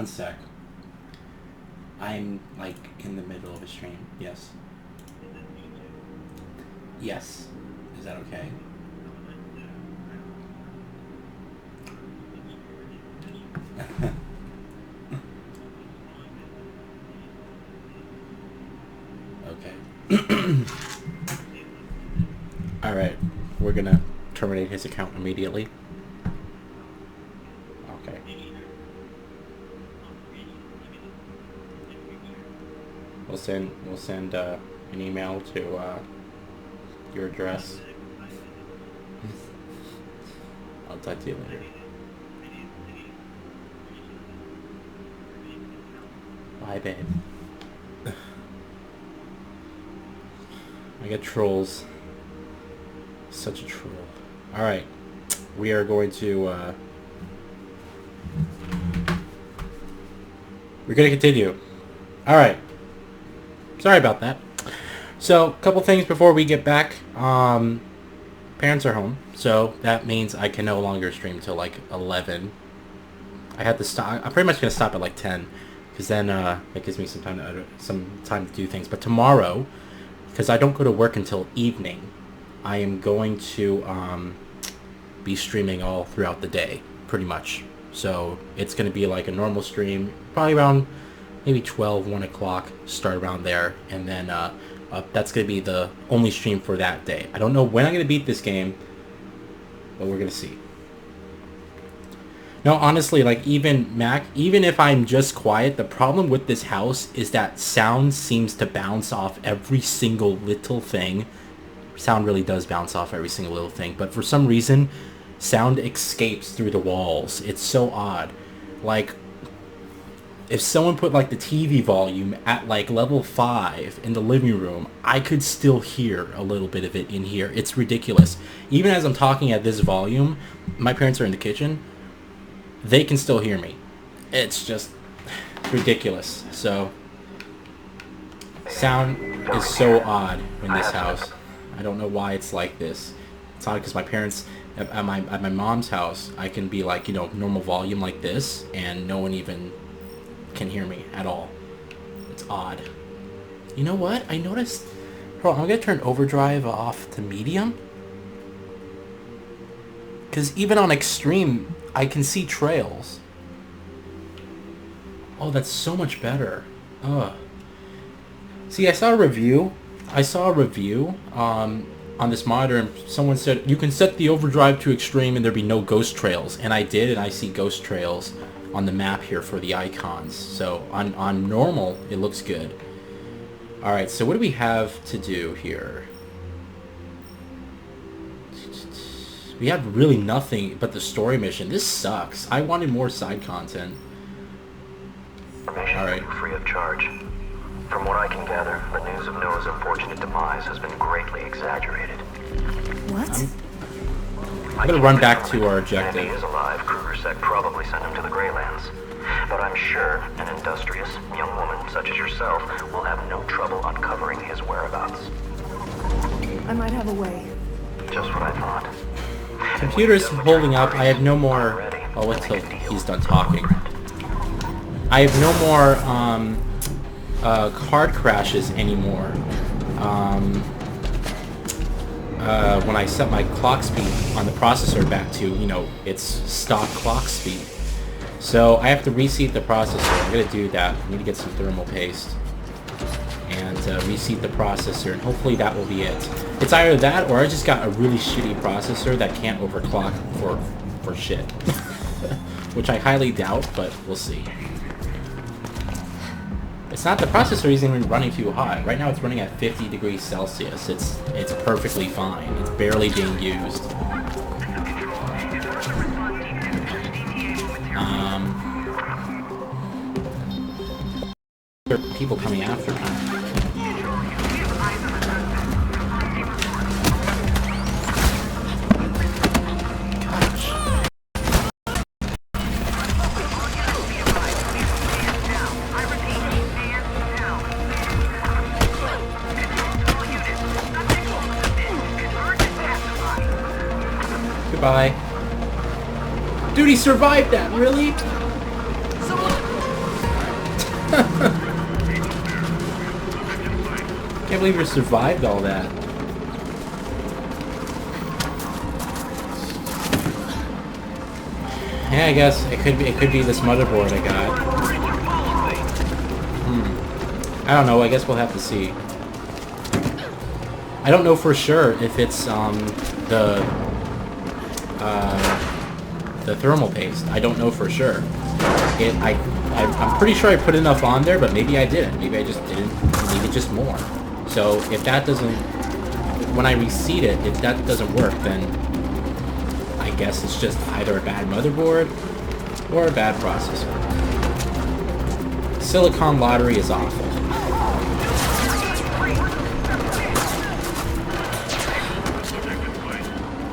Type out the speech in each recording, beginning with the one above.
One sec. I'm, like, in the middle of a stream. Yes. Yes. Is that okay? Okay. Alright. We're gonna terminate his account immediately. Okay. We'll send an email to your address. I'll talk to you later. Bye, babe. I get trolls. Such a troll. Alright. We are going to we're gonna continue. Alright. Sorry about that. So, a couple things before we get back. Parents are home, so that means I can no longer stream till like 11. I had to stop. I'm pretty much gonna stop at like 10, because then it gives me some time to do things. But tomorrow, because I don't go to work until evening, I am going to be streaming all throughout the day, pretty much. So it's gonna be like a normal stream, probably around maybe 12, 1 o'clock, start around there, and then that's going to be the only stream for that day. I don't know when I'm going to beat this game, but we're going to see. No, honestly, like, even if I'm just quiet, the problem with this house is that sound seems to bounce off every single little thing. Sound really does bounce off every single little thing, but for some reason, sound escapes through the walls. It's so odd. Like, if someone put like the TV volume at like level 5 in the living room, I could still hear a little bit of it in here. It's ridiculous. Even as I'm talking at this volume, my parents are in the kitchen, they can still hear me. It's just ridiculous. So, sound is so odd in this house. I don't know why it's like this. It's odd because my parents, at my mom's house, I can be like, you know, normal volume like this, and no one even can hear me at all. It's odd. You know what? I noticed... Hold on, I'm gonna turn overdrive off to medium. Because even on extreme, I can see trails. Oh, that's so much better. Ugh. See, I saw a review on this monitor, and someone said, you can set the overdrive to extreme and there'd be no ghost trails. And I did, and I see ghost trails on the map here for the icons. So on normal, it looks good. Alright, so what do we have to do here? We have really nothing but the story mission. This sucks. I wanted more side content. Alright. Free of charge. From what I can gather, the news of Noah's unfortunate demise has been greatly exaggerated. What? I'm gonna run back to our objective. If he is alive, Krugersek probably sent him to the Greylands. But I'm sure an industrious young woman such as yourself will have no trouble uncovering his whereabouts. I might have a way. Just what I thought. Computer's holding up. I have no more... I'll wait till he's done talking. I have no more card crashes anymore. When I set my clock speed on the processor back to, you know, its stock clock speed. So I have to reseat the processor. I'm going to do that. I need to get some thermal paste. And reseat the processor, and hopefully that will be it. It's either that, or I just got a really shitty processor that can't overclock for shit. Which I highly doubt, but we'll see. It's not, the processor isn't even running too hot. Right now it's running at 50 degrees Celsius. It's perfectly fine. It's barely being used. There are people coming after me. Goodbye. Dude, he survived that, really? Can't believe you survived all that. Yeah, I guess it could be this motherboard I got. I don't know. I guess we'll have to see. I don't know for sure if it's the thermal paste. I don't know for sure. I'm pretty sure I put enough on there, but maybe I didn't. Maybe I just didn't. Maybe just more. So if that doesn't, when I reseat it, if that doesn't work, then I guess it's just either a bad motherboard or a bad processor. Silicon lottery is awful.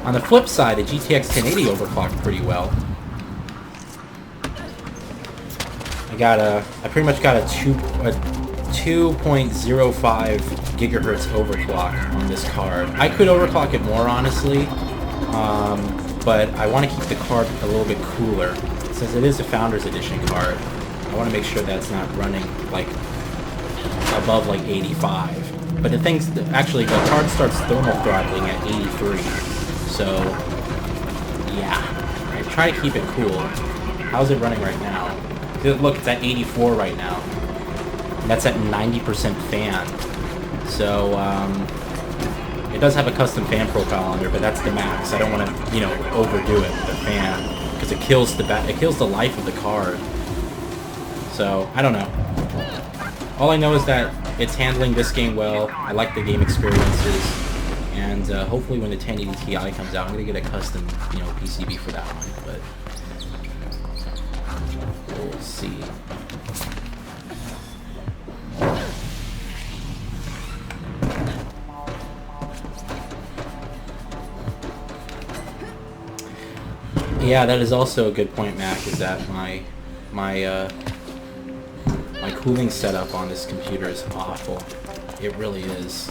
On the flip side, the GTX 1080 overclocked pretty well. I pretty much got a 2.05 gigahertz overclock on this card. I could overclock it more, honestly, but I want to keep the card a little bit cooler. Since it is a Founders Edition card, I want to make sure that it's not running like above like 85. But the thing's actually the card starts thermal throttling at 83. So yeah, I try to keep it cool. How's it running right now? Look, it's at 84 right now. And that's at 90% fan. So it does have a custom fan profile on there, but that's the max. I don't want to, you know, overdo it with the fan because it kills the life of the card. So I don't know. All I know is that it's handling this game well. I like the game experiences, and hopefully when the 1080 Ti comes out, I'm gonna get a custom, you know, PCB for that one. But we'll see. Yeah, that is also a good point, Mac, is that my cooling setup on this computer is awful. It really is.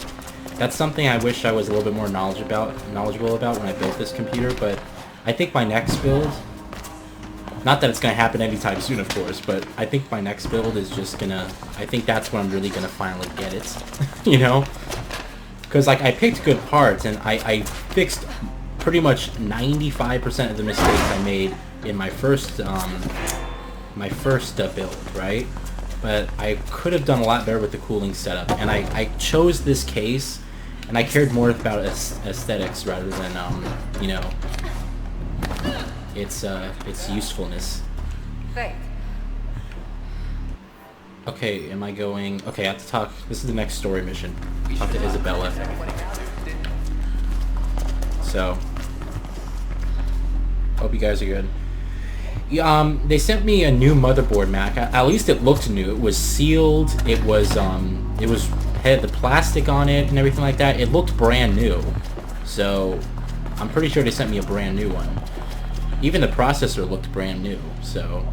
That's something I wish I was a little bit more knowledgeable about when I built this computer, but I think my next build, not that it's going to happen anytime soon, of course, but I think my next build is just going to, I think that's when I'm really going to finally get it, you know? Because, like, I picked good parts, and I fixed pretty much 95% of the mistakes I made in my first build, right? But I could have done a lot better with the cooling setup, and I chose this case, and I cared more about aesthetics rather than you know, its usefulness. Faith. Okay, am I going? Okay, I have to talk. This is the next story mission. Talk to Isabella. So, hope you guys are good. They sent me a new motherboard, Mac. At least it looked new. It was sealed. It had the plastic on it and everything like that. It looked brand new. So, I'm pretty sure they sent me a brand new one. Even the processor looked brand new. So,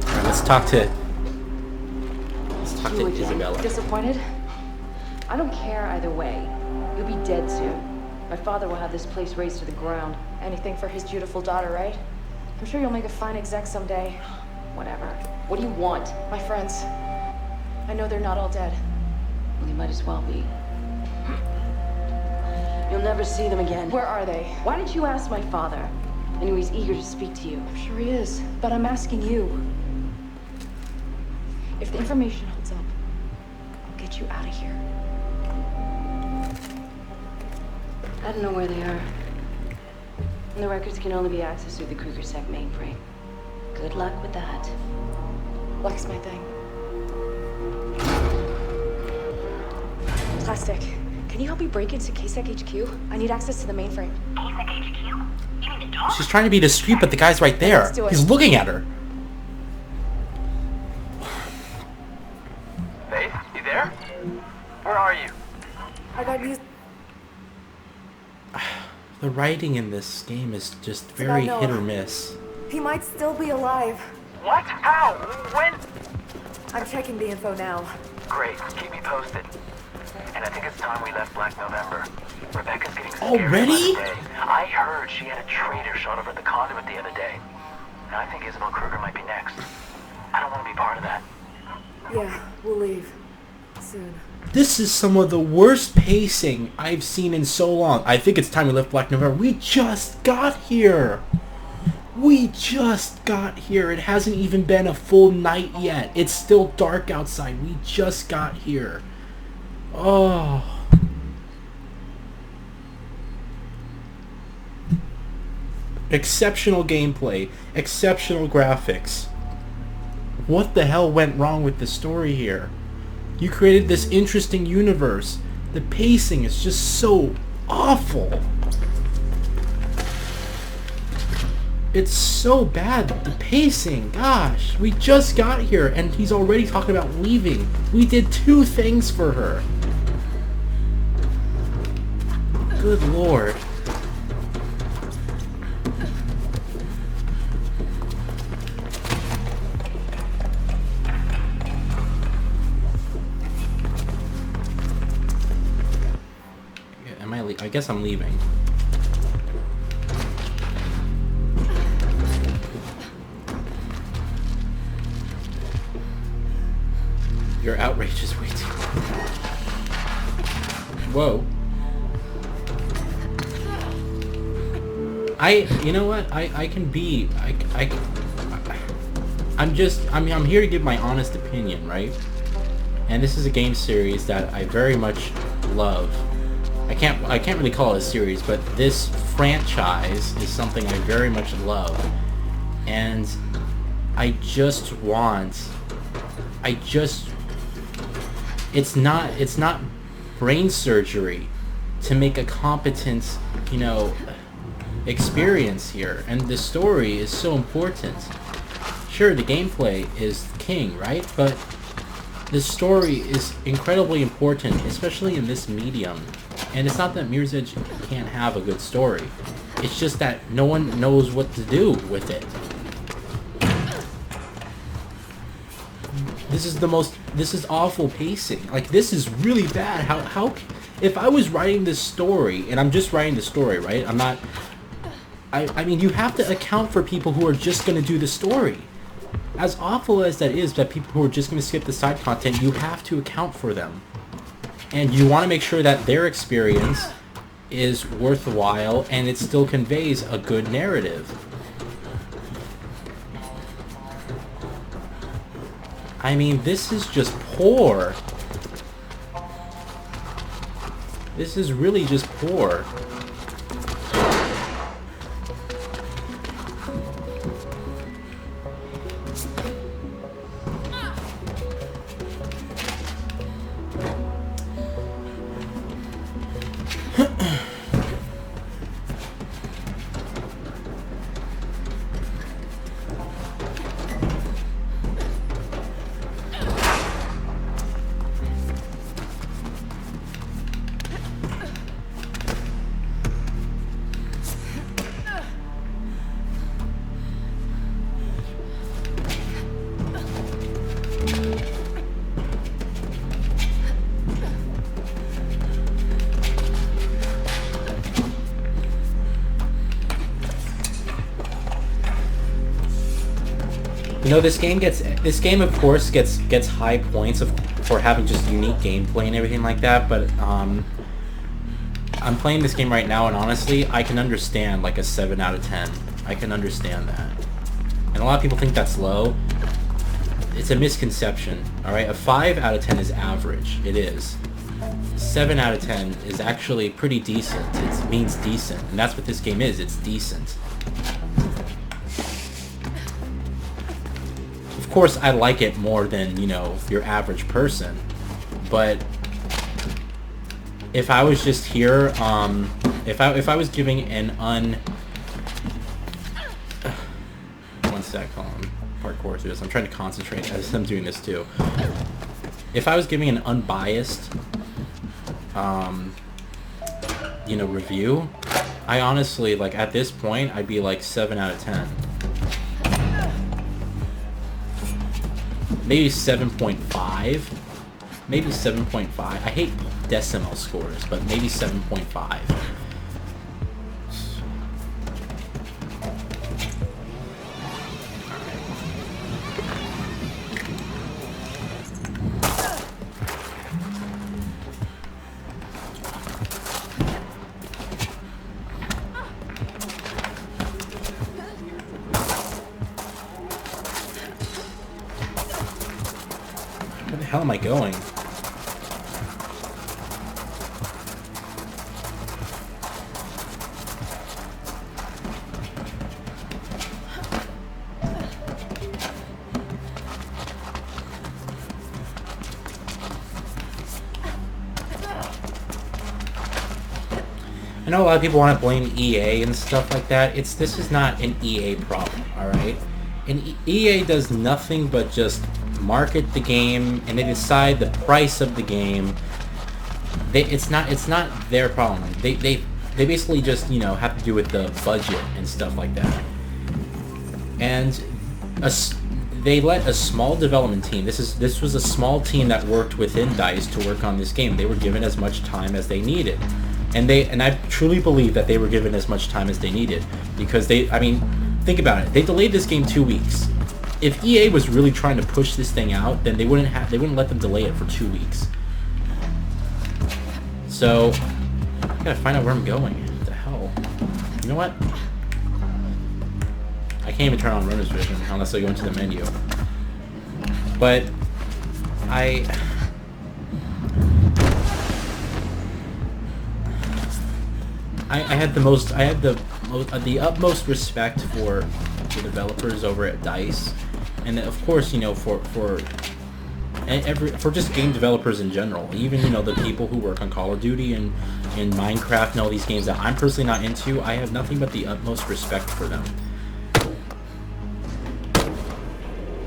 alright, let's talk to Isabella. Disappointed? I don't care either way. You'll be dead soon. My father will have this place razed to the ground. Anything for his beautiful daughter, right? I'm sure you'll make a fine exec someday. Whatever. What do you want? My friends. I know they're not all dead. Well, they might as well be. You'll never see them again. Where are they? Why didn't you ask my father? I knew he's eager to speak to you. I'm sure he is, but I'm asking you. If the information holds up, I'll get you out of here. I don't know where they are. And the records can only be accessed through the KrugerSec mainframe. Good luck with that. Luck's my thing. Plastic. Can you help me break into KSEC HQ? I need access to the mainframe. KSEC HQ? You mean the dog? She's trying to be discreet, but the guy's right there. Let's do it. He's looking at her. Faith, you there? Where are you? I got news. The writing in this game is just about very Noah. hit or miss. He might still be alive. What? How? When? I'm checking the info now. Great, keep me posted. And I think it's time we left Black November. Rebecca's getting scared Already? by the day. I heard she had a traitor shot over the conduit the other day. I think Isabel Kruger might be next. I don't want to be part of that. Yeah, we'll leave. Soon. This is some of the worst pacing I've seen in so long. I think it's time we left Black November. We just got here. We just got here. It hasn't even been a full night yet. It's still dark outside. We just got here. Oh. Exceptional gameplay. Exceptional graphics. What the hell went wrong with the story here? You created this interesting universe. The pacing is just so awful. It's so bad, the pacing. Gosh, we just got here and he's already talking about leaving. We did 2 things for her. Good lord. I guess I'm leaving. Your outrage is way too... Whoa. You know what? I can be... I'm here to give my honest opinion, right? And this is a game series that I very much love. I can't really call it a series, but this franchise is something I very much love. And it's not brain surgery to make a competent, experience here. And the story is so important. Sure, the gameplay is king, right? But the story is incredibly important, especially in this medium. And it's not that Mirror's Edge can't have a good story. It's just that no one knows what to do with it. This is awful pacing. Like, this is really bad. How if I was writing this story, and I'm just writing the story, right? I mean, you have to account for people who are just going to do the story. As awful as that is, that people who are just going to skip the side content, you have to account for them. And you want to make sure that their experience is worthwhile and it still conveys a good narrative. I mean, this is just poor. This is really just poor. This game of course gets high points for having just unique gameplay and everything like that, but I'm playing this game right now and honestly I can understand like a 7 out of 10. I can understand that. And a lot of people think that's low. It's a misconception, alright? A 5 out of 10 is average. It is. 7 out of 10 is actually pretty decent. It means decent. And that's what this game is. It's decent. Of course, I like it more than, your average person. But if I was just here, if I was giving an one sec, hold on, parkour through this. I'm trying to concentrate as I'm doing this too. If I was giving an unbiased, review, I honestly, like, at this point, I'd be like 7 out of 10. Maybe 7.5. Maybe 7.5. I hate decimal scores, but maybe 7.5. the hell am I going? I know a lot of people want to blame EA and stuff like that. This is not an EA problem, alright? And EA does nothing but just market the game, and they decide the price of the game. It's not their problem. They basically just, you know, have to do with the budget and stuff like that. And they let a small development team. This was a small team that worked within DICE to work on this game. They were given as much time as they needed. And I truly believe that they were given as much time as they needed, because I mean, think about it. They delayed this game 2 weeks. If EA was really trying to push this thing out, then they wouldn't let them delay it for 2 weeks. So, I gotta find out where I'm going. What the hell? You know what? I can't even turn on runner's vision unless I go into the menu. But I had the utmost respect for the developers over at DICE, and of course, you know, for just game developers in general. Even, you know, the people who work on Call of Duty and Minecraft and all these games that I'm personally not into. I have nothing but the utmost respect for them.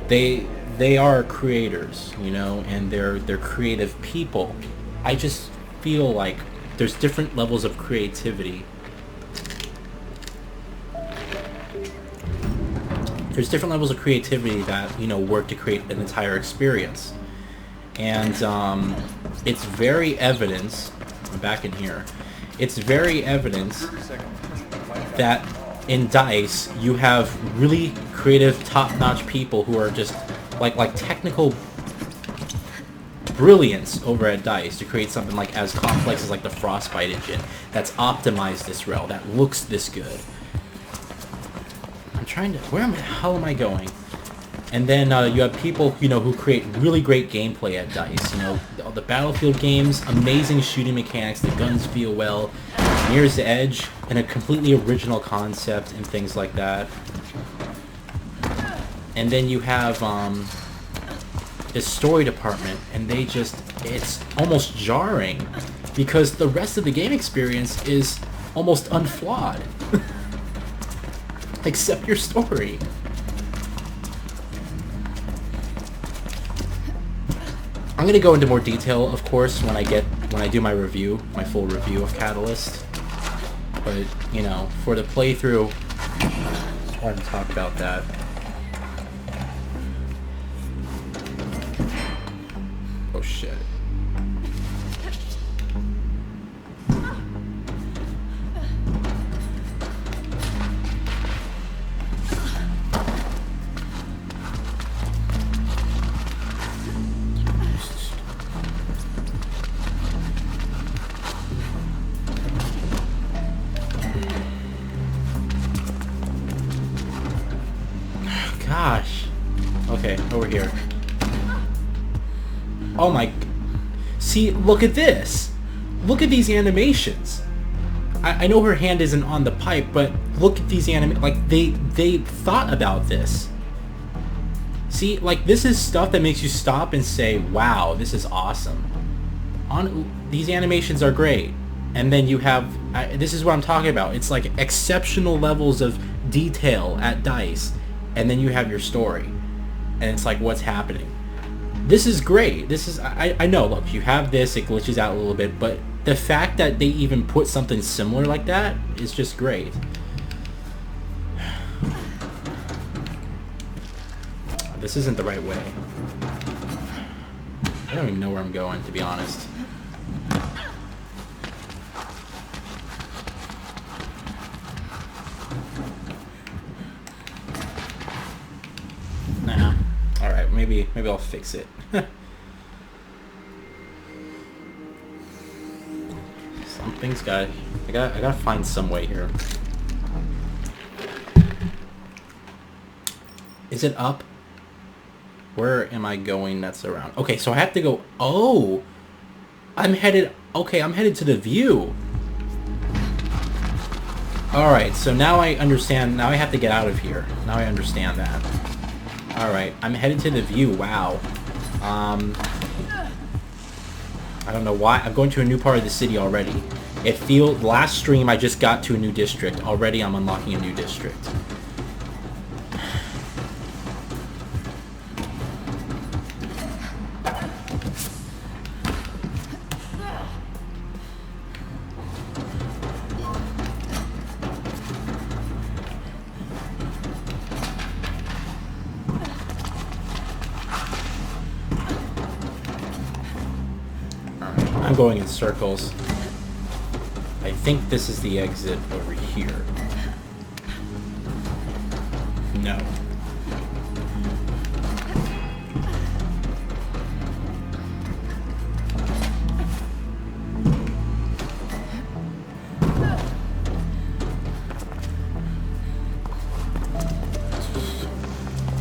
They are creators, you know, and they're creative people. I just feel like there's different levels of creativity. There's different levels of creativity that, you know, work to create an entire experience. And it's very evident, I'm back in here, it's very evident that in DICE you have really creative, top-notch people who are just like technical brilliance over at DICE to create something like as complex as like the Frostbite engine that's optimized this rail, that looks this good. I'm trying to, where the hell am I going? And then you have people, you know, who create really great gameplay at DICE. You know, the Battlefield games, amazing shooting mechanics, the guns feel well, Mirror's Edge, and a completely original concept and things like that. And then you have this story department, and they just, it's almost jarring because the rest of the game experience is almost unflawed. Except your story. I'm gonna go into more detail, of course, when I do my review, my full review of Catalyst. But, you know, for the playthrough, I want to talk about that. Oh shit. Gosh. Okay, over here. Oh my... See, look at this! Look at these animations! I know her hand isn't on the pipe, but look at these like, they thought about this. See, like, this is stuff that makes you stop and say, wow, this is awesome. These animations are great. And then you have... this is what I'm talking about. It's like exceptional levels of detail at DICE. And then you have your story, and it's like, what's happening? This is great. This is, I know, look, you have this, it glitches out a little bit, but the fact that they even put something similar like that is just great. This isn't the right way. I don't even know where I'm going, to be honest. Nah. Alright, maybe I'll fix it. Something's I gotta find some way here. Is it up? Where am I going that's around? Okay, so I have to go... Oh! I'm headed... Okay, I'm headed to the view. Alright, so now I understand. Now I have to get out of here. Now I understand that. Alright, I'm headed to the view. Wow. I don't know why. I'm going to a new part of the city already. It feels... Last stream, I just got to a new district. Already, I'm unlocking a new district. I'm going in circles. I think this is the exit over here. No.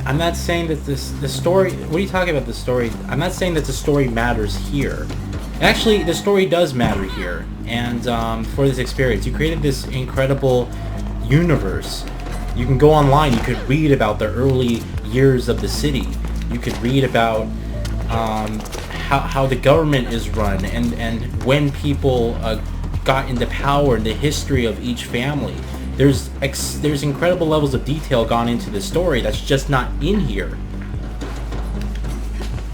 I'm not saying that the story... What are you talking about, the story? I'm not saying that the story matters here. Actually, the story does matter here, and for this experience, you created this incredible universe. You can go online, you could read about the early years of the city. You could read about how the government is run, and when people got into power, and the history of each family. There's incredible levels of detail gone into the story that's just not in here.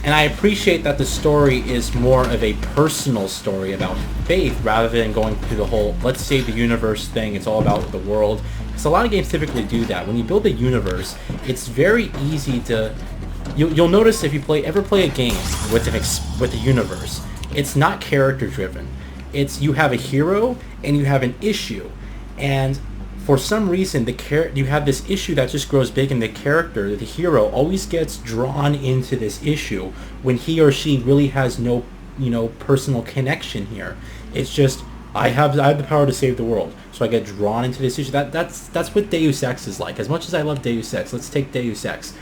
And I appreciate that the story is more of a personal story about faith rather than going through the whole let's save the universe thing. It's all about the world. Because a lot of games typically do that. When you build a universe, it's very easy to... You'll notice if you ever play a game with a universe, it's not character driven. It's you have a hero and you have an issue. And for some reason, you have this issue that just grows big, and the character, the hero, always gets drawn into this issue when he or she really has no, personal connection here. It's just I have the power to save the world, so I get drawn into this issue. That's what Deus Ex is like. As much as I love Deus Ex, let's take Deus Ex.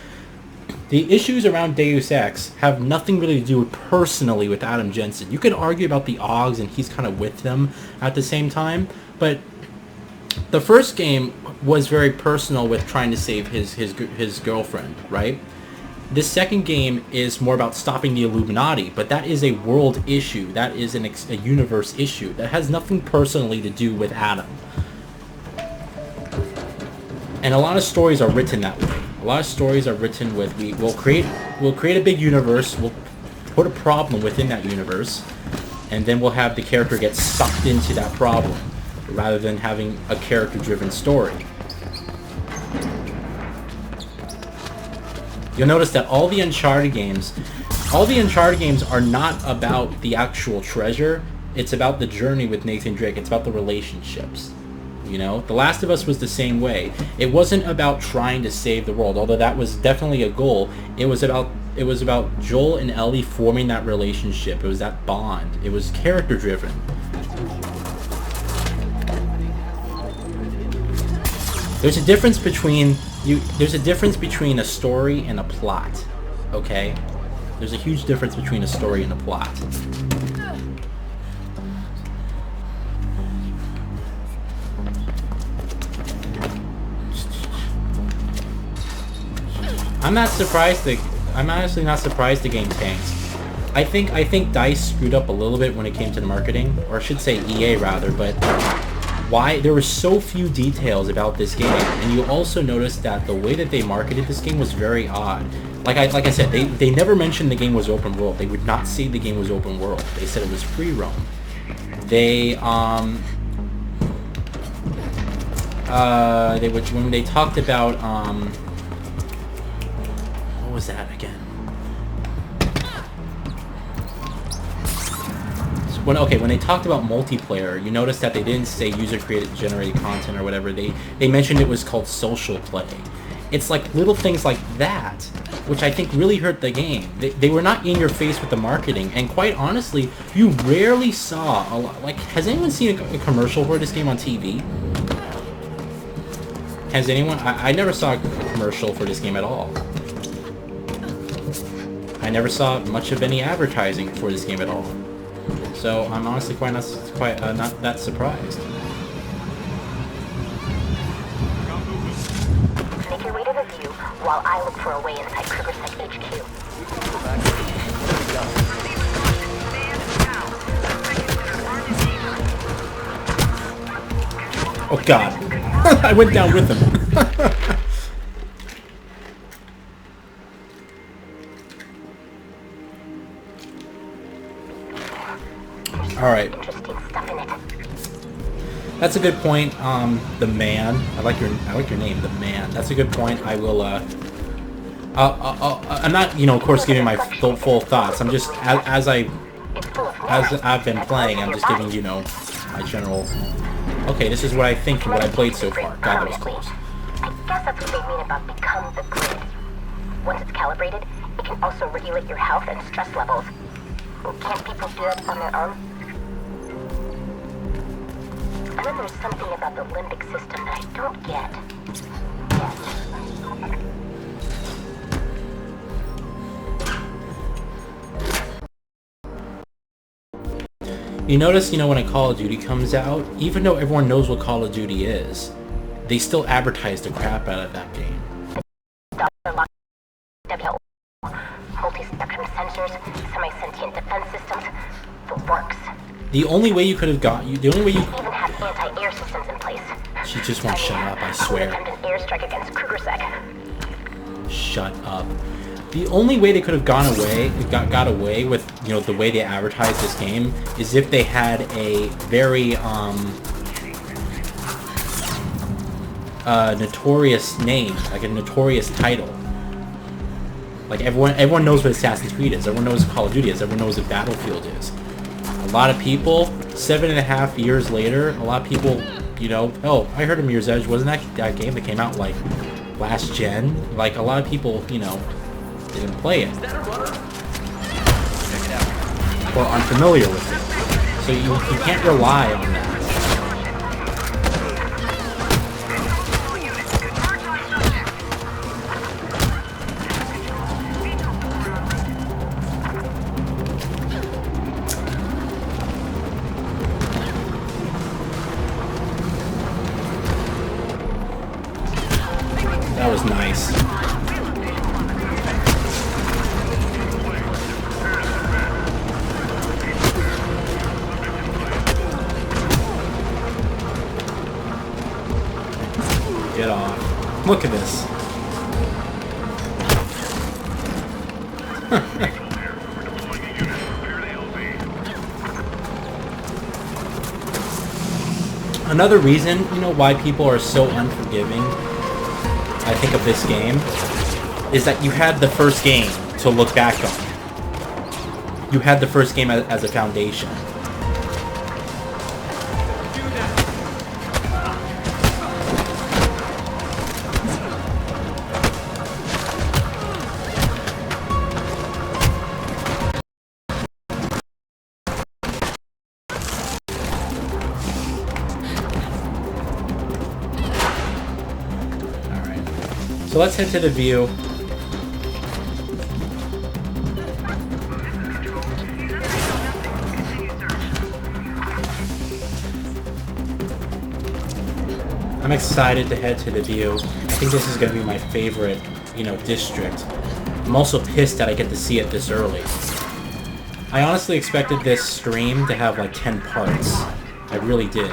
The issues around Deus Ex have nothing really to do personally with Adam Jensen. You could argue about the Augs, and he's kind of with them at the same time, but the first game was very personal with trying to save his girlfriend, right? This second game is more about stopping the Illuminati, but that is a world issue. That is a universe issue. That has nothing personally to do with Adam. And a lot of stories are written that way. A lot of stories are written with we'll create a big universe, we'll put a problem within that universe, and then we'll have the character get sucked into that problem, rather than having a character-driven story. You'll notice that all the Uncharted games are not about the actual treasure. It's about the journey with Nathan Drake. It's about the relationships. The Last of Us was the same way. It wasn't about trying to save the world, although that was definitely a goal. It was about Joel and Ellie forming that relationship. It was that bond. It was character-driven. There's a difference between a story and a plot, okay? There's a huge difference between a story and a plot. I'm honestly not surprised the game tanks. I think DICE screwed up a little bit when it came to the marketing, or I should say EA rather, but why there were so few details about this game, and you also noticed that the way that they marketed this game was very odd. Like I said, they never mentioned the game was open world. They would not say the game was open world. They said it was free roam. When they talked about what was that again? When they talked about multiplayer, you notice that they didn't say user-created generated content or whatever. They mentioned it was called social play. It's like little things like that, which I think really hurt the game. They were not in your face with the marketing, and quite honestly, you rarely saw a lot. Like, has anyone seen a commercial for this game on TV? Has anyone? I never saw a commercial for this game at all. I never saw much of any advertising for this game at all. So I'm honestly quite not that surprised. Make your way to the view while I look for a way inside KrugerSec HQ. Oh god. I went down with him. Alright. Interesting stuff in it. That's a good point. The man. I like your name, the man. That's a good point. I will I'm not, you know, of course giving my full thoughts. I'm just as I've been playing, I'm just giving, you know, my general. Okay, this is what I think and what I played so far. God, that was close. I guess that's what they mean about become the grid. Once it's calibrated, it can also regulate your health and stress levels. Can't people do that on their own? And then there's something about the limbic system that I don't get. You notice, you know, when a Call of Duty comes out, even though everyone knows what Call of Duty is, they still advertise the crap out of that game. Multi-spectrum sensors, semi-sentient defense systems, the works. The only way you could have got you, the only way you Even have anti-air systems in place. She just won't shut up, I swear. Independent airstrike against KrugerSec. Shut up. The only way they could have got away with, you know, the way they advertised this game is if they had a very notorious name, like a notorious title. Like everyone knows what Assassin's Creed is, everyone knows what Call of Duty is, everyone knows what Battlefield is. A lot of people, 7.5 years later, a lot of people, you know, oh, I heard of Mirror's Edge, wasn't that game that came out like last gen? Like a lot of people, you know, didn't play it. Or unfamiliar with it. So you can't rely on that. That was nice. Get off. Look at this. Another reason, you know, why people are so unforgiving, I think, of this game, is that you had the first game to look back on. You had the first game as a foundation. So let's head to the view. I'm excited to head to the view. I think this is going to be my favorite, you know, district. I'm also pissed that I get to see it this early. I honestly expected this stream to have like 10 parts. I really did.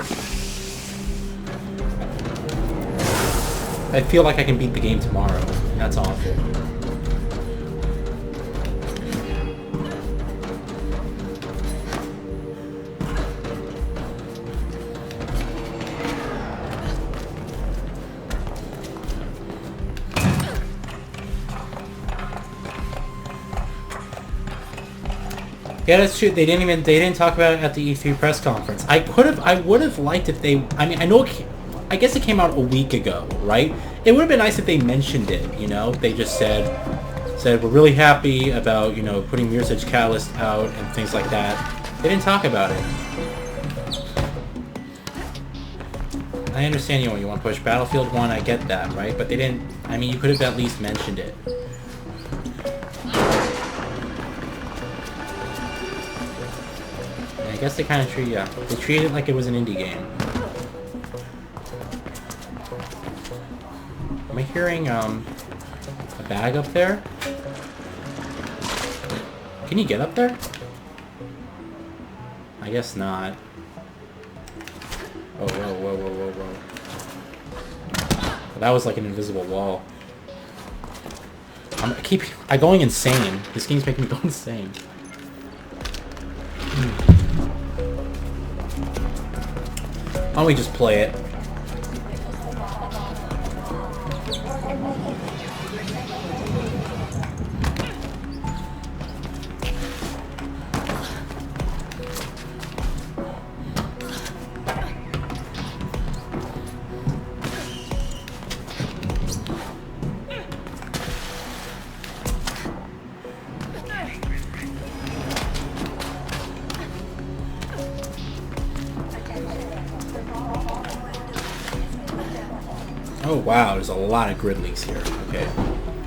I feel like I can beat the game tomorrow. That's awful. Yeah, that's true. They didn't talk about it at the E3 press conference. I would have liked if they. I mean, I guess it came out a week ago, right? It would have been nice if they mentioned it, you know? They just said we're really happy about, you know, putting Mirror's Edge Catalyst out and things like that. They didn't talk about it. I understand you want to push Battlefield 1, I get that, right? But they didn't, I mean, you could have at least mentioned it. I guess they kind of treat, yeah, they treat it like it was an indie game. Am I hearing, a bag up there? Can you get up there? I guess not. Oh, whoa, whoa, whoa, whoa, whoa. That was like an invisible wall. I'm going insane. This game's making me go insane. Why don't we just play it? Oh wow, there's a lot of grid leaks here. Okay,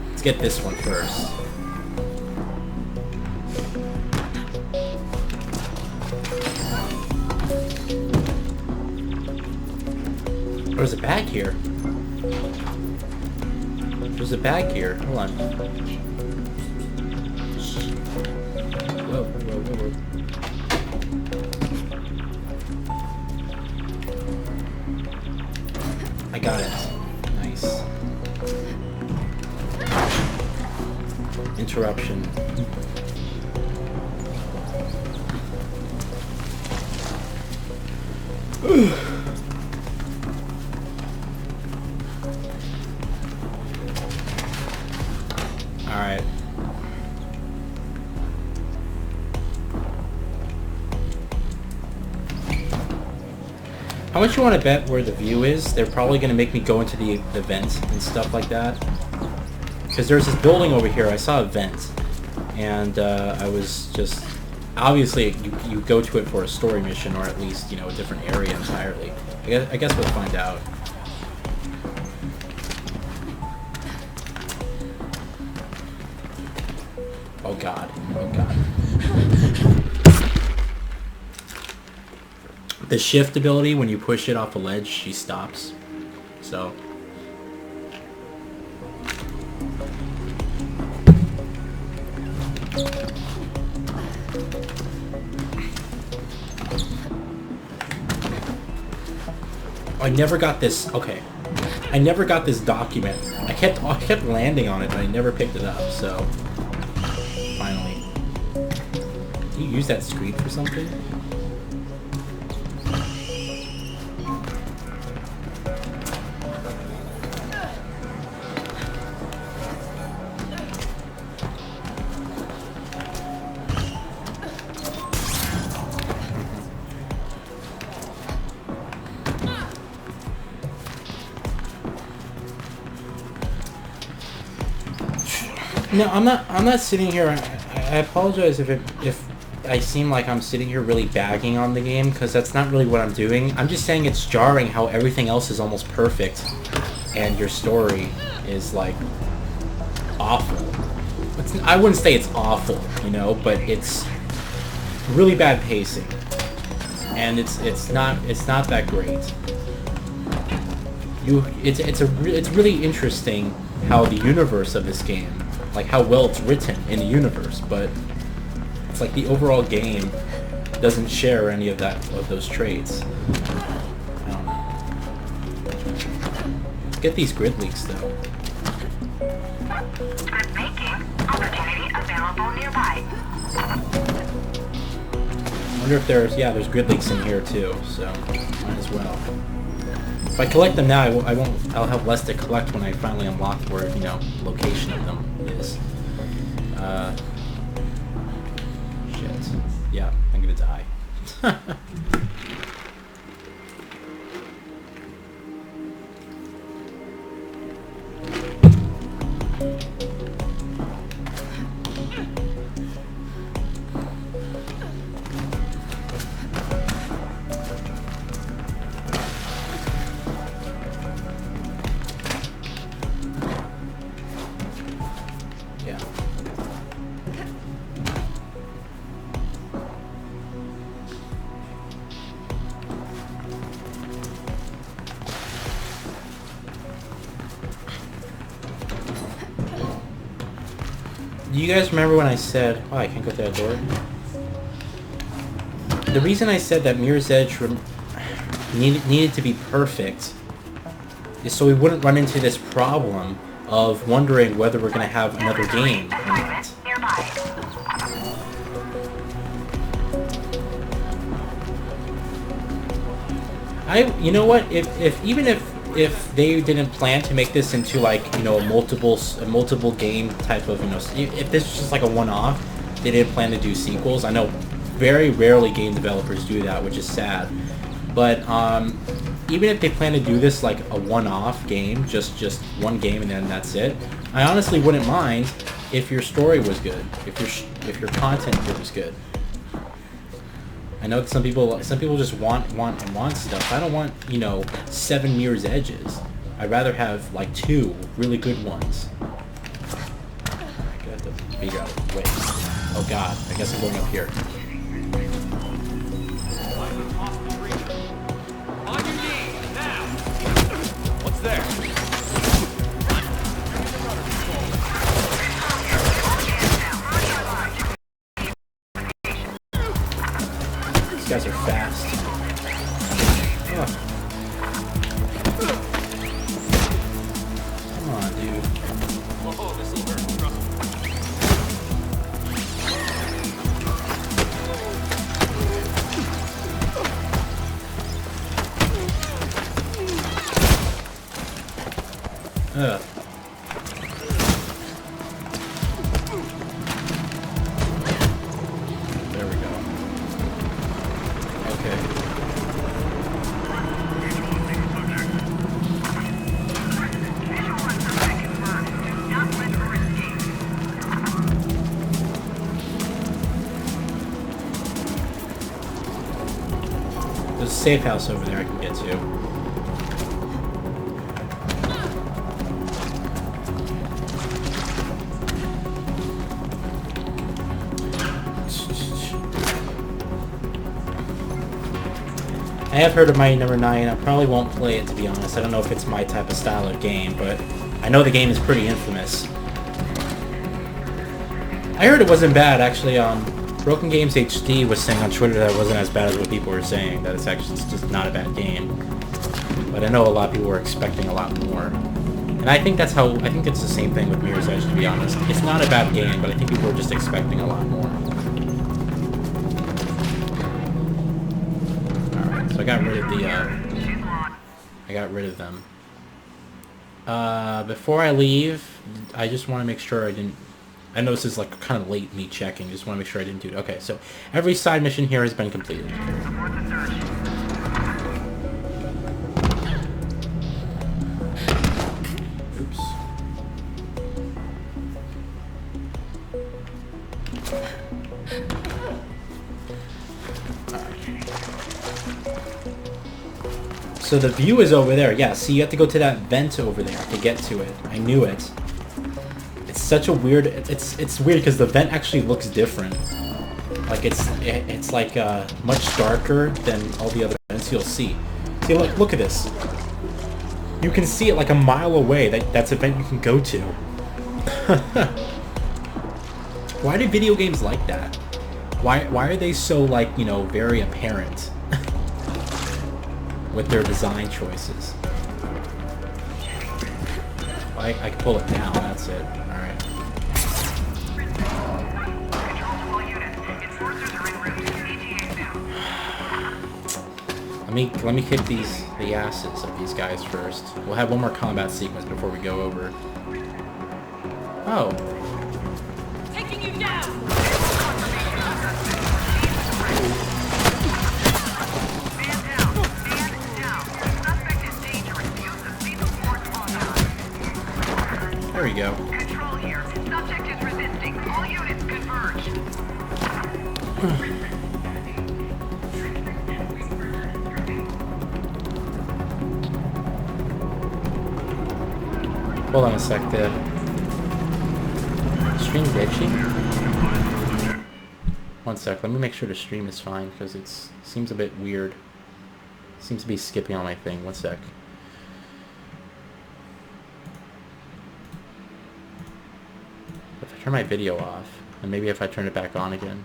let's get this one first. There's a bag here. There's a bag here. Hold on. Whoa, whoa, whoa, whoa. I got it. Nice. Interruption. Alright. How much you want to bet where the view is? They're probably going to make me go into the vent and stuff like that. Because there's this building over here. I saw a vent. And I was just... Obviously, you go to it for a story mission, or at least, you know, a different area entirely. I guess we'll find out. Oh god. Oh god. The shift ability, when you push it off a ledge, she stops. So... I never got this. Okay, I never got this document. I kept landing on it, but I never picked it up. So finally, do you use that screen for something? No, I'm not sitting here. I apologize if I seem like I'm sitting here really bagging on the game, because that's not really what I'm doing. I'm just saying it's jarring how everything else is almost perfect, and your story is like awful. I wouldn't say it's awful, you know, but it's really bad pacing, and it's not that great. It's really interesting how the universe of this game, like how well it's written in the universe, but it's like the overall game doesn't share any of those traits. I don't know. Get these grid leaks though. Good baking. Opportunity available nearby. I wonder if there's grid leaks in here too, so might as well. If I collect them now, I'll have less to collect when I finally unlock where, you know, location of them is. Shit. Yeah, I'm gonna die. Do you guys remember when I said... Oh, I can't go through that door. The reason I said that Mirror's Edge needed to be perfect is so we wouldn't run into this problem of wondering whether we're going to have another game or not. You know what? Even if they didn't plan to make this into like, you know, a multiple game type of, you know, if this was just like a one-off, they didn't plan to do sequels. I know very rarely game developers do that, which is sad. But even if they plan to do this like a one-off game, just one game and then that's it, I honestly wouldn't mind if your story was good, if your content was good. I know that some people just want stuff. I don't want, you know, 7 Mirror's Edges. I'd rather have like 2 really good ones. I got to figure out a way. Oh god, I guess I'm going up here. On your knees, now! What's there? These guys are fast. Oh. Come on, dude. Whoa, this will hurt. Trust me. Ugh. There we go. Okay. There's a safe house over there I can get to. I have heard of Mighty No. 9. I probably won't play it, to be honest. I don't know if it's my type of style of game, but I know the game is pretty infamous. I heard it wasn't bad, actually. Broken Games HD was saying on Twitter that it wasn't as bad as what people were saying, that it's actually just not a bad game. But I know a lot of people were expecting a lot more. And I think that's I think it's the same thing with Mirror's Edge, to be honest. It's not a bad game, but I think people were just expecting a lot more. So I got rid of I got rid of them. Before I leave, I just want to make sure I know this is like kind of late me checking. Just want to make sure I didn't do it. Okay, so every side mission here has been completed. Oops. So the view is over there. Yeah, see, you have to go to that vent over there to get to it. I knew it. It's such a weird... It's weird because the vent actually looks different. Like, it's like much darker than all the other vents you'll see. See, look at this. You can see it like a mile away. That's a vent you can go to. Why do video games like that? Why are they so, like, you know, very apparent with their design choices? I can pull it down, that's it. Alright. Let me kick the asses of these guys first. We'll have one more combat sequence before we go over. Oh. Taking you down! There we go. Control here. Subject is resisting. All units converge. Hold on a sec, the stream glitchy? One sec, let me make sure the stream is fine, because it seems a bit weird. Seems to be skipping on my thing. One sec. If I turn my video off, and maybe if I turn it back on again.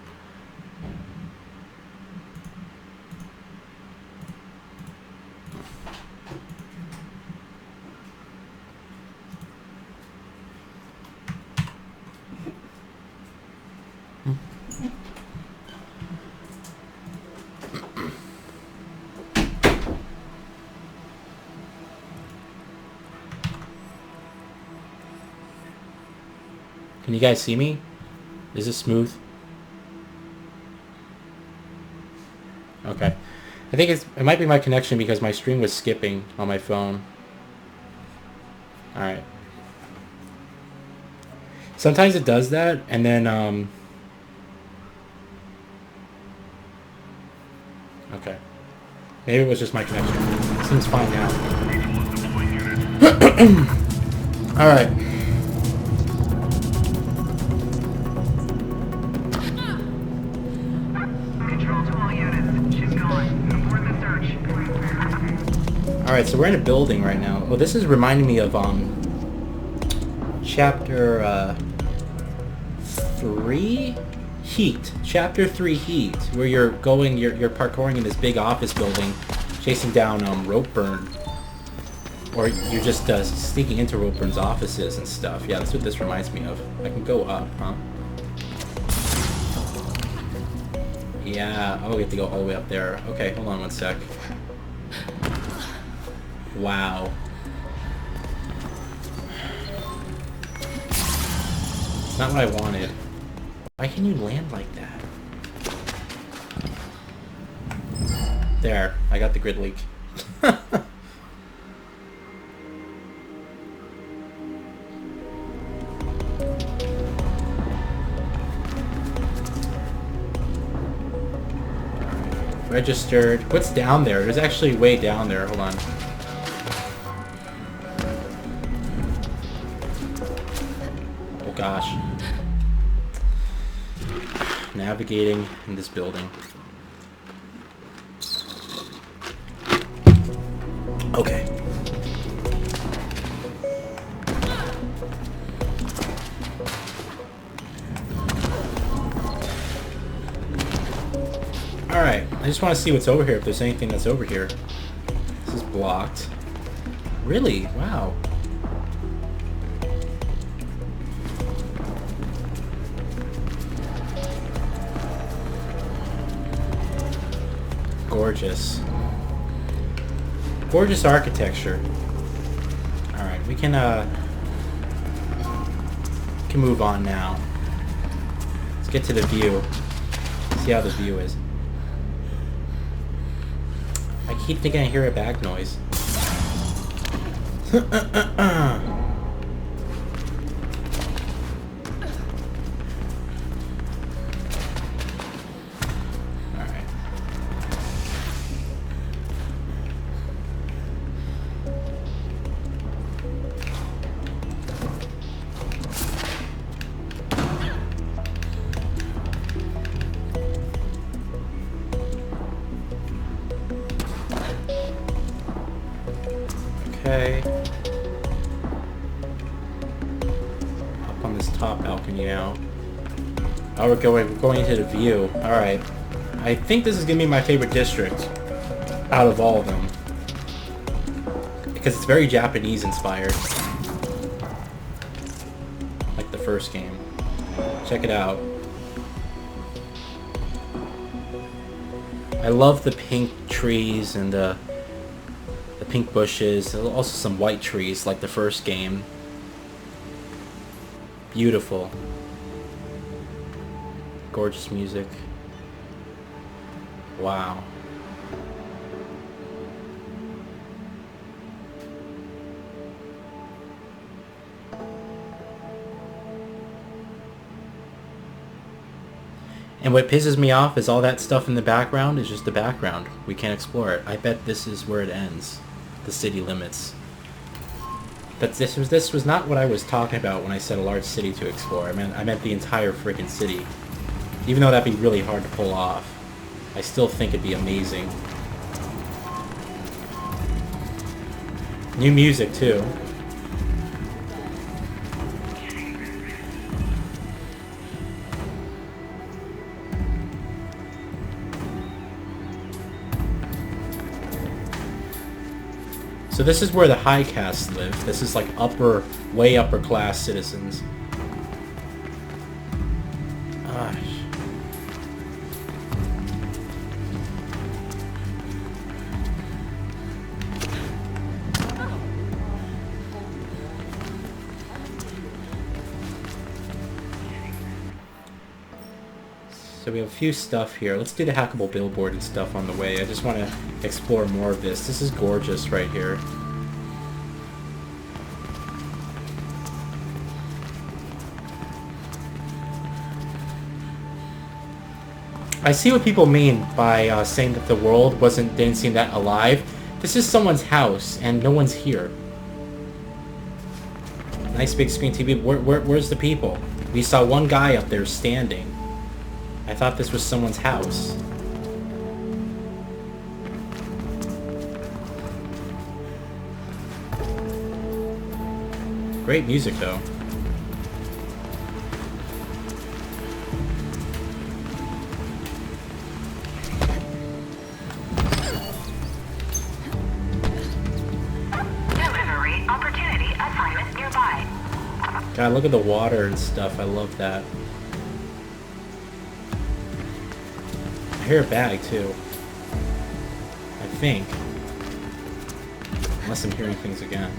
Can you guys see me? Is this smooth? Okay. I think it might be my connection because my stream was skipping on my phone. Alright. Sometimes it does that, and then, okay. Maybe it was just my connection. Seems fine now. Alright. Control to all units. She's gone. Abort the search. Alright, so we're in a building right now. Oh, this is reminding me of, chapter, 3? Heat. Chapter 3 Heat, where you're parkouring in this big office building, chasing down, Ropeburn. Or you're just, sneaking into Ropebur's offices and stuff. Yeah, that's what this reminds me of. I can go up, huh? Yeah, oh, we have to go all the way up there. Okay, hold on one sec. Wow. It's not what I wanted. Why can you land like that? There, I got the grid leak. Registered. What's down there? There's actually way down there. Hold on. Oh gosh. Navigating in this building. Okay. Alright, I just want to see what's over here, if there's anything that's over here. This is blocked. Really? Wow. Gorgeous. Gorgeous architecture. Alright, we can move on now. Let's get to the view. See how the view is. I keep thinking I hear a back noise. Alright. Okay. Up on this top balcony now. Oh, we're going into the view. Alright. I think this is gonna be my favorite district out of all of them. Because it's very Japanese inspired. Like the first game. Check it out. I love the pink trees and the pink bushes, also some white trees like the first game. Beautiful. Gorgeous music. Wow. And what pisses me off is all that stuff in the background is just the background. We can't explore it. I bet this is where it ends. The city limits. But this was not what I was talking about when I said a large city to explore. I meant the entire freaking city. Even though that'd be really hard to pull off, I still think it'd be amazing. New music too. So this is where the high caste live. This is like way upper class citizens. Gosh. So we have a few stuff here. Let's do the hackable billboard and stuff on the way. I just want to explore more of this. This is gorgeous right here. I see what people mean by saying that the world didn't seem that alive. This is someone's house and no one's here. Nice big screen TV. Where's the people? We saw one guy up there standing. I thought this was someone's house. Great music, though. Delivery opportunity assignment nearby. God, look at the water and stuff. I love that. I hear a bag, too. I think. Unless I'm hearing things again.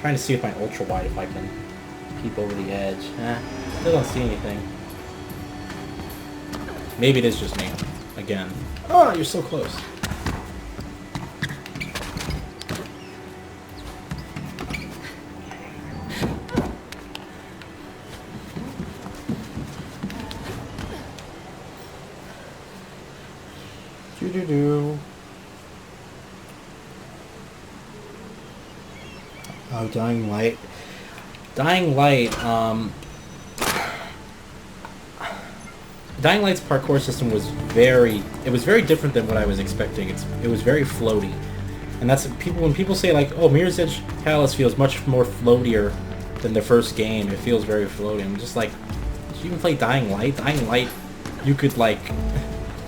Trying to see with my ultra wide if I can peep over the edge. Still don't see anything. Maybe it is just me. Again. Oh, you're so close. Doo-doo-doo. Oh, Dying Light. Dying Light, Dying Light's parkour system was very different than what I was expecting. It was very floaty. And that's when people say like, oh, Mirror's Edge Palace feels much more floatier than the first game. It feels very floaty. I'm just like, did you even play Dying Light? Dying Light, you could like,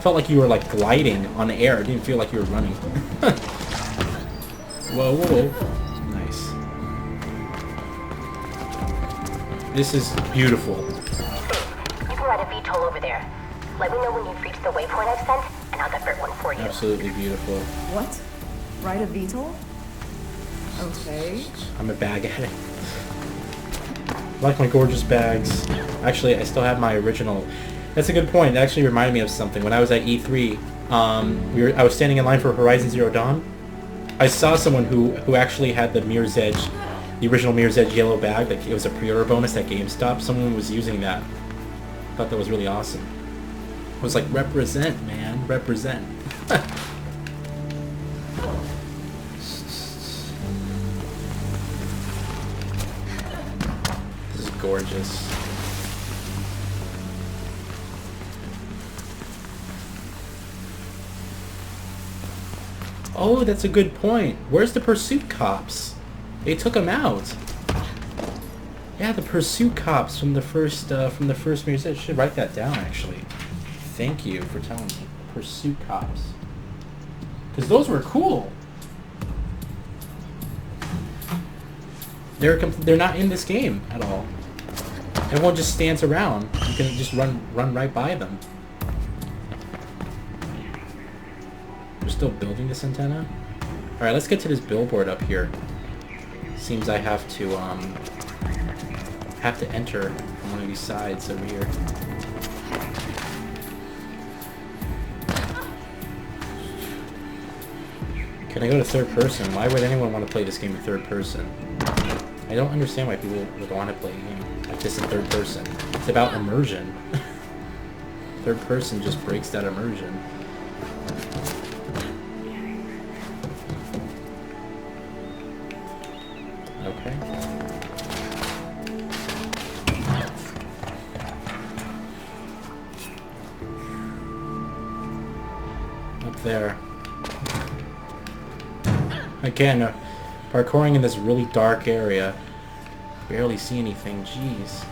felt like you were like gliding on air. It didn't feel like you were running. Whoa, whoa, whoa. Nice. This is beautiful. You can ride a VTOL over there. Let me know when you've reached the waypoint I've sent, and I'll divert one for you. Absolutely beautiful. What? Ride a VTOL? Okay. I'm a bag addict. I like my gorgeous bags. Actually, I still have my original. That's a good point. It actually reminded me of something. When I was at E3, I was standing in line for Horizon Zero Dawn. I saw someone who actually had the Mirror's Edge, the original Mirror's Edge yellow bag. Like it was a pre-order bonus at GameStop. Someone was using that. I thought that was really awesome. I was like, represent, man, represent. This is gorgeous. Oh, that's a good point. Where's the pursuit cops? They took them out. Yeah, the pursuit cops from the first Mirror's Edge. I should write that down, actually. Thank you for telling me. Pursuit cops. Because those were cool. They're not in this game at all. Everyone just stands around. You can just run right by them. We're still building this antenna. All right, let's get to this billboard up here. Seems I have to enter from one of these sides over here. Can I go to third person? Why would anyone want to play this game in third person? I don't understand why people would want to play a game like this in third person. It's about immersion. Third person just breaks that immersion. Okay. Up there. Again, parkouring in this really dark area. Barely see anything, jeez.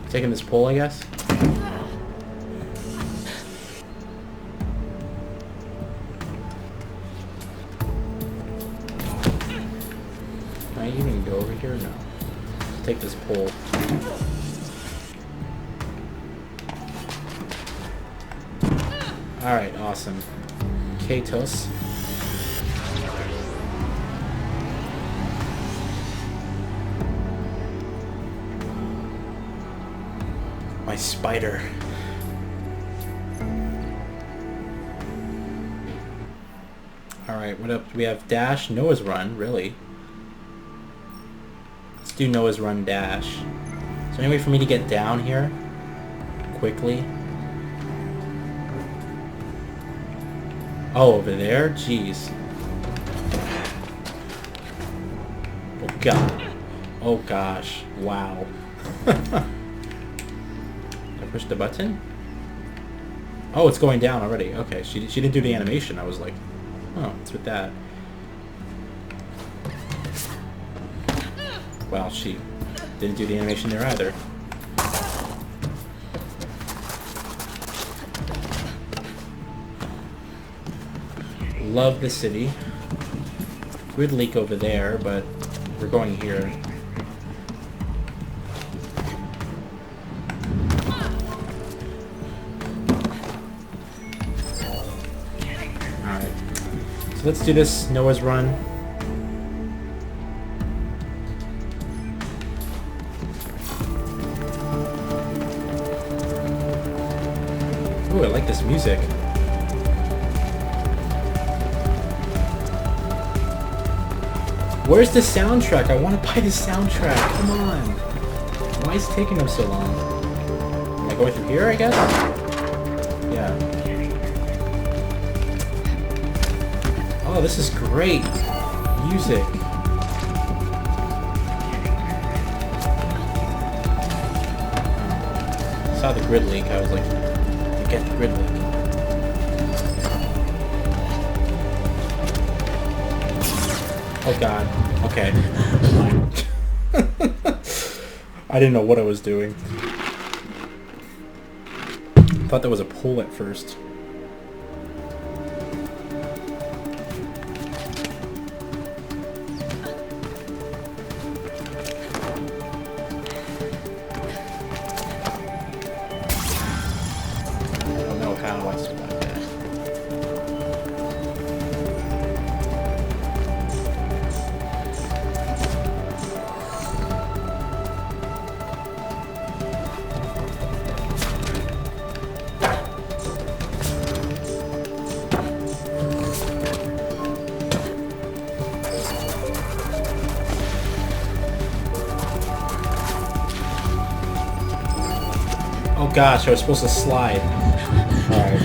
Taking this pole, I guess. Can I even go over here? No. Take this pole. Alright, awesome. Katos. My spider. Alright, what up? We have dash, Noah's run, really. Let's do Noah's run dash. Is there any way for me to get down here? Quickly? Oh, over there? Jeez. Oh god. Oh gosh. Wow. Push the button? Oh, it's going down already. Okay, she didn't do the animation. I was like, oh, what's with that? Well, she didn't do the animation there either. Love the city. Grid leak over there, but we're going here. Let's do this Noah's run. Ooh, I like this music. Where's the soundtrack? I want to buy the soundtrack. Come on. Why is it taking them so long? Am I going through here, I guess? Yeah. Oh, this is great music. I saw the grid leak. I was like, get the grid leak. Oh god. Okay. I didn't know what I was doing. I thought there was a pole at first. Oh gosh, I was supposed to slide. Alright.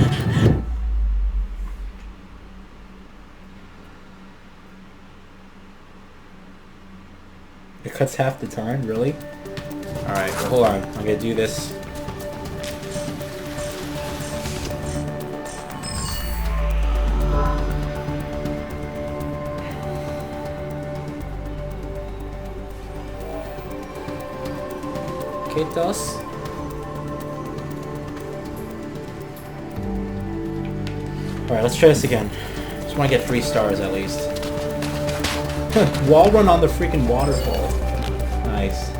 It cuts half the time, really? Alright, well, hold on. I'm gonna do this. Katos. Alright, let's try this again. Just want to get 3 stars at least. Wall run on the freaking waterfall. Nice.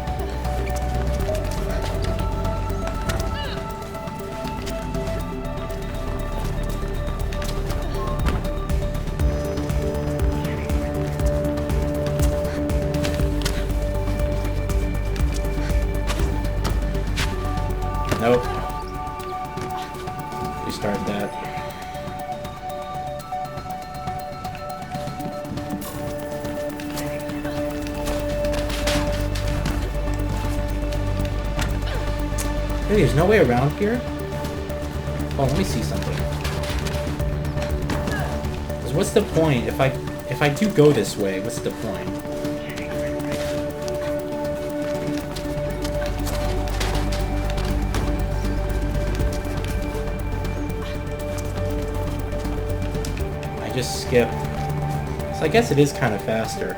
Nope. Restart that. Hey, there's no way around here? Oh, let me see something. 'Cause what's the point if I do go this way? What's the point? I just skip. So I guess it is kind of faster.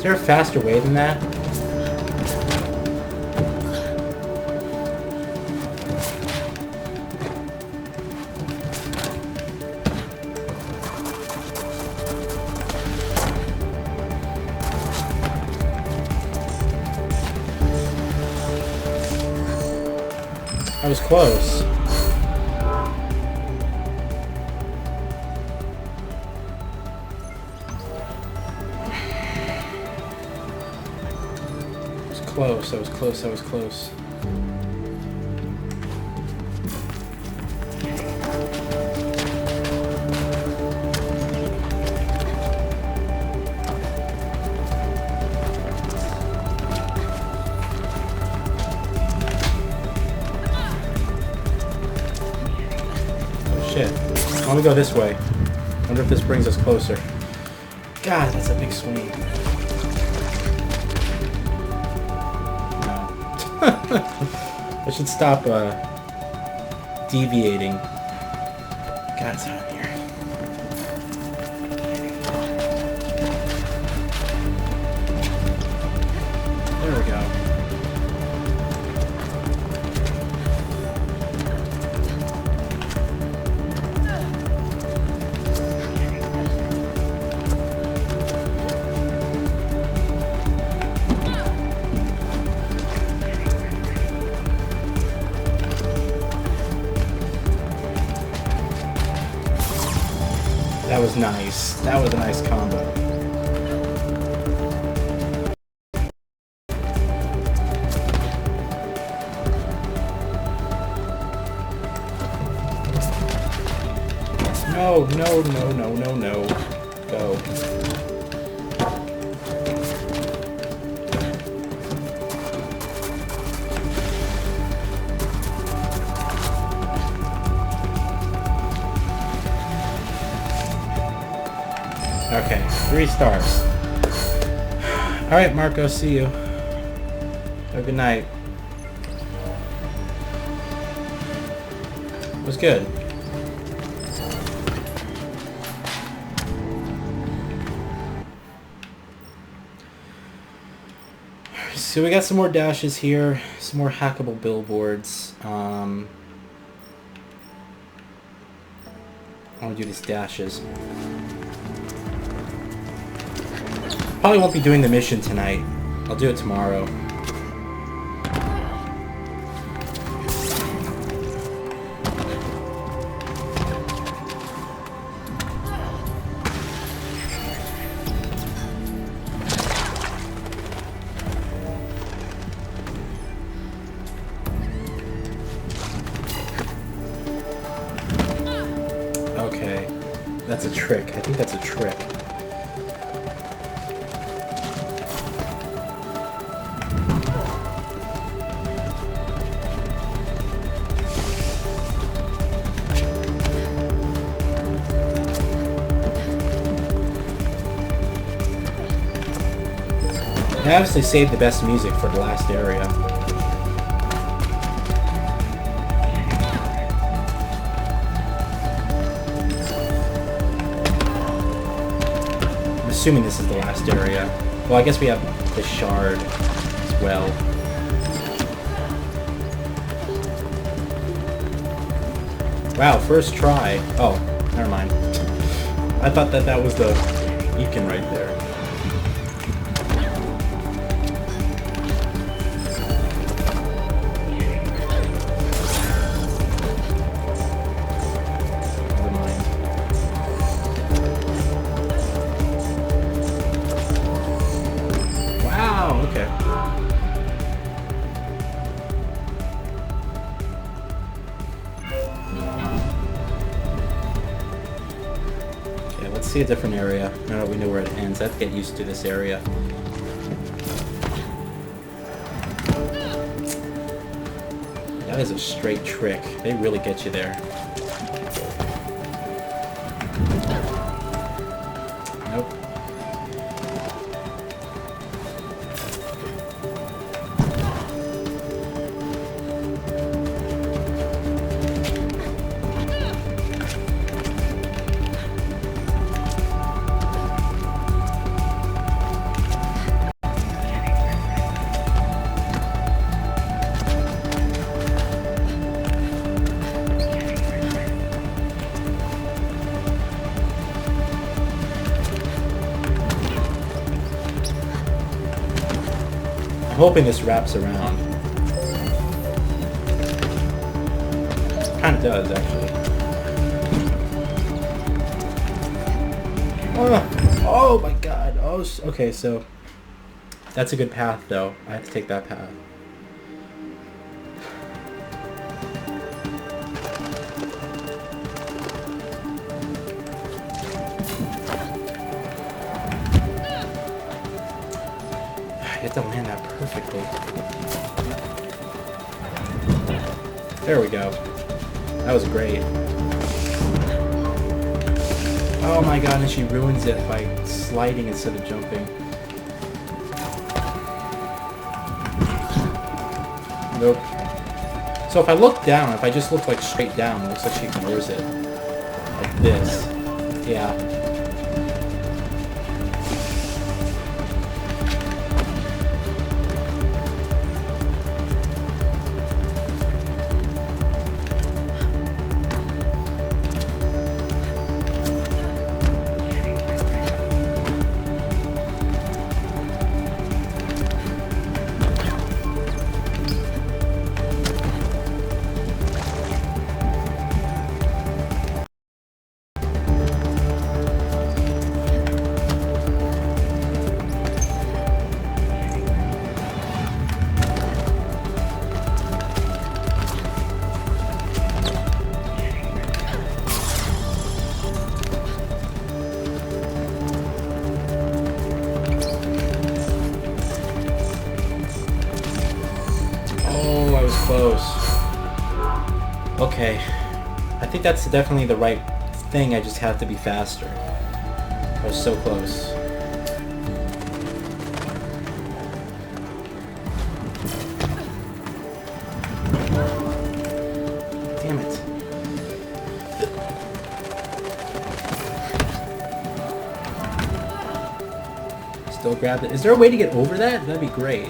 Is there a faster way than that? I was close. I was close, I was close. Oh shit. I want to go this way. I wonder if this brings us closer. God, that's a big swing. I should stop deviating. God, it's hot in here. There we go. That was nice. That was a nice combo. No, no, no, no, no, no. Go. Okay, 3 stars. Alright, Marco, see you. Have a good night. It was good. So we got some more dashes here, some more hackable billboards. I want to do these dashes. Probably won't be doing the mission tonight. I'll do it tomorrow. Okay. That's a trick. I think that's a trick. I obviously saved the best music for the last area. I'm assuming this is the last area. Well, I guess we have the shard as well. Wow, first try. Oh, never mind. I thought that was the beacon right there. See a different area. Now that we know where it ends, I have to get used to this area. That is a straight trick. They really get you there. Nope. hoping this wraps around. Kind of does, actually. Oh my god. Oh, okay, so that's a good path, though. I have to take that path. You have to land that perfectly. There we go. That was great. Oh my god, and she ruins it by sliding instead of jumping. Nope. So if I look down, if I just look like straight down, it looks like she ignores it. Like this. Yeah. Close. Okay. I think that's definitely the right thing. I just have to be faster. I was so close. Damn it. Still grab it. Is there a way to get over that? That'd be great.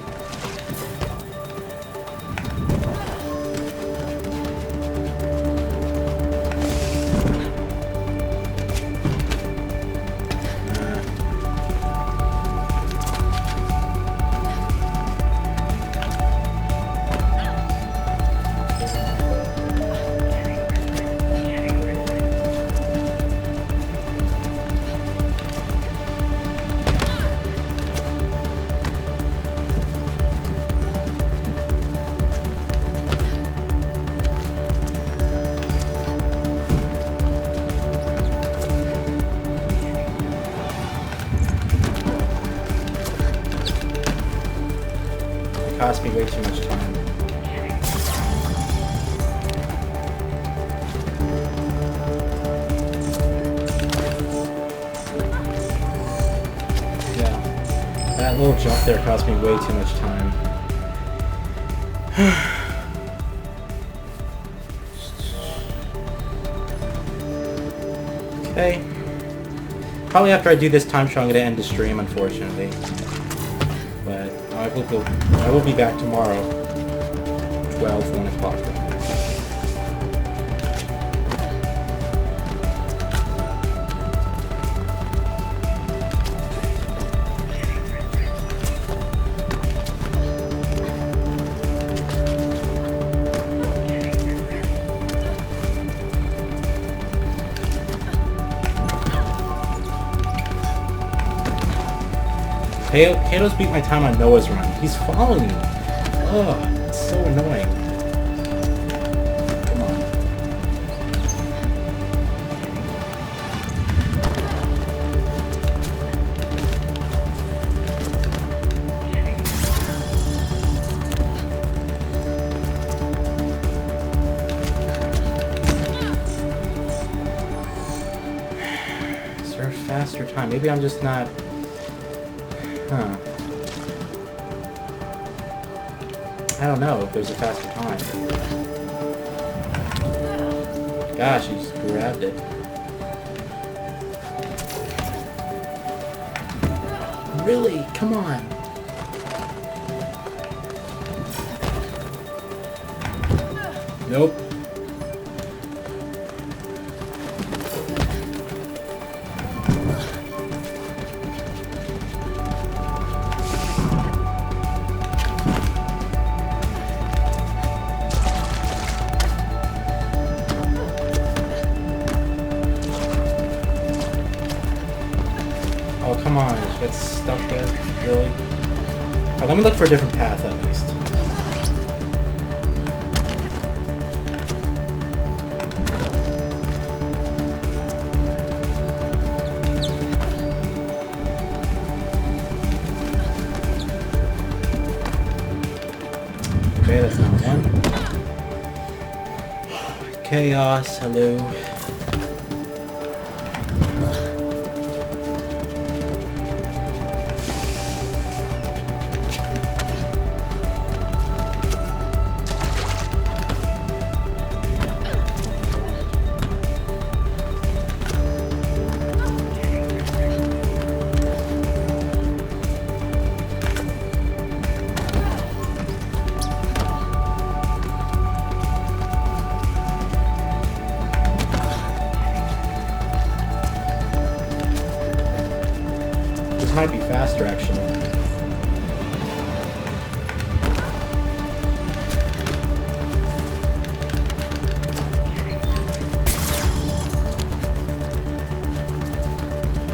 Cost me way too much time. Yeah. That little jump there cost me way too much time. Okay. Probably after I do this time show, I'm going to end the stream, unfortunately. But I will be back tomorrow, 1 o'clock. Kato's beat my time on Noah's run. He's following me. Ugh, it's so annoying. Come on. Is there a faster time? Maybe I'm just not... Huh. I don't know if there's a faster time. Gosh, he just grabbed it. Really? Come on. Nope. gets stuck there, really. Alright, let me look for a different path at least. Okay, that's not one. Chaos, hello. This might be faster, actually.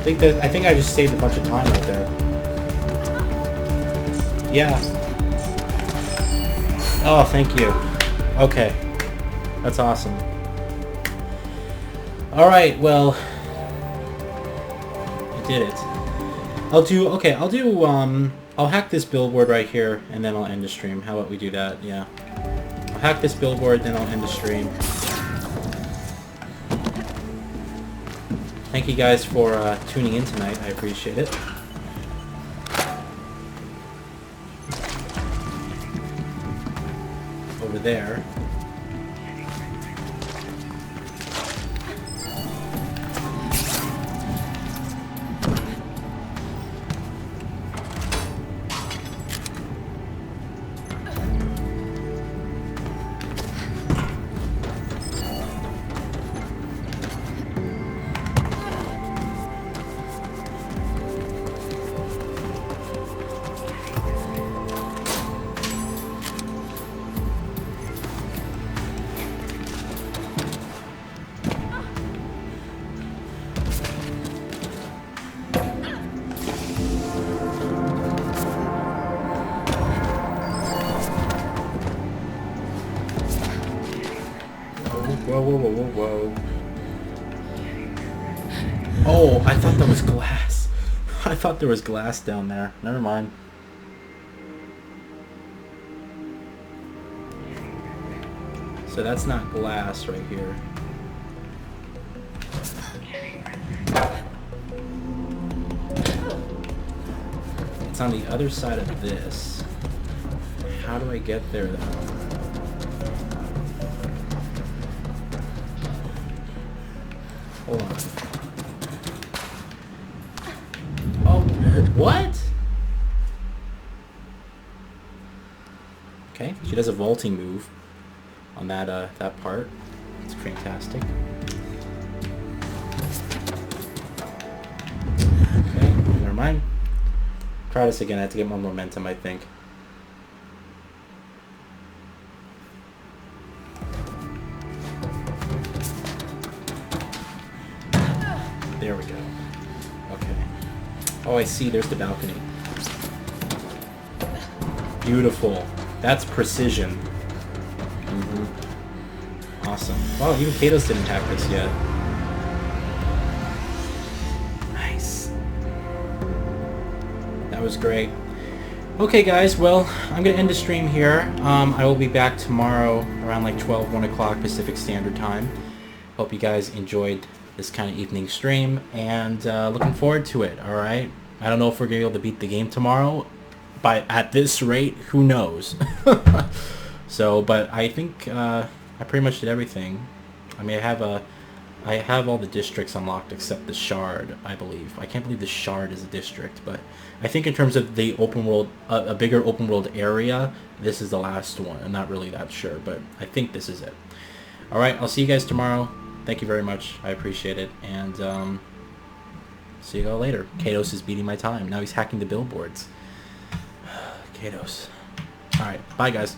I think I just saved a bunch of time right there. Yeah. Oh, thank you. Okay. That's awesome. Alright, well, I did it. I'll hack this billboard right here, and then I'll end the stream. How about we do that? Yeah. I'll hack this billboard, then I'll end the stream. Thank you guys for tuning in tonight. I appreciate it. Over there. Whoa, whoa, whoa, whoa, whoa. Oh, I thought that was glass. I thought there was glass down there. Never mind. So that's not glass right here. It's on the other side of this. How do I get there though? Hold on. Oh, what? Okay, she does a vaulting move on that that part. It's fantastic. Okay, never mind. Try this again. I have to get more momentum, I think. There we go. Okay. Oh, I see. There's the balcony. Beautiful. That's precision. Mm-hmm. Awesome. Wow, even Katos didn't hack this yet. Nice. That was great. Okay, guys. Well, I'm going to end the stream here. I will be back tomorrow around like 1 o'clock Pacific Standard Time. Hope you guys enjoyed this kind of evening stream, and looking forward to it. All right, I don't know if we're gonna be able to beat the game tomorrow, but at this rate, who knows? So, but I think I pretty much did everything. I mean, I have all the districts unlocked except the shard, I believe. I can't believe the shard is a district, but I think in terms of the open world, a bigger open world area, this is the last one. I'm not really that sure, but I think this is it. All right, I'll see you guys tomorrow. Thank you very much. I appreciate it. And see you all later. Katos is beating my time. Now he's hacking the billboards. Katos. Alright. Bye, guys.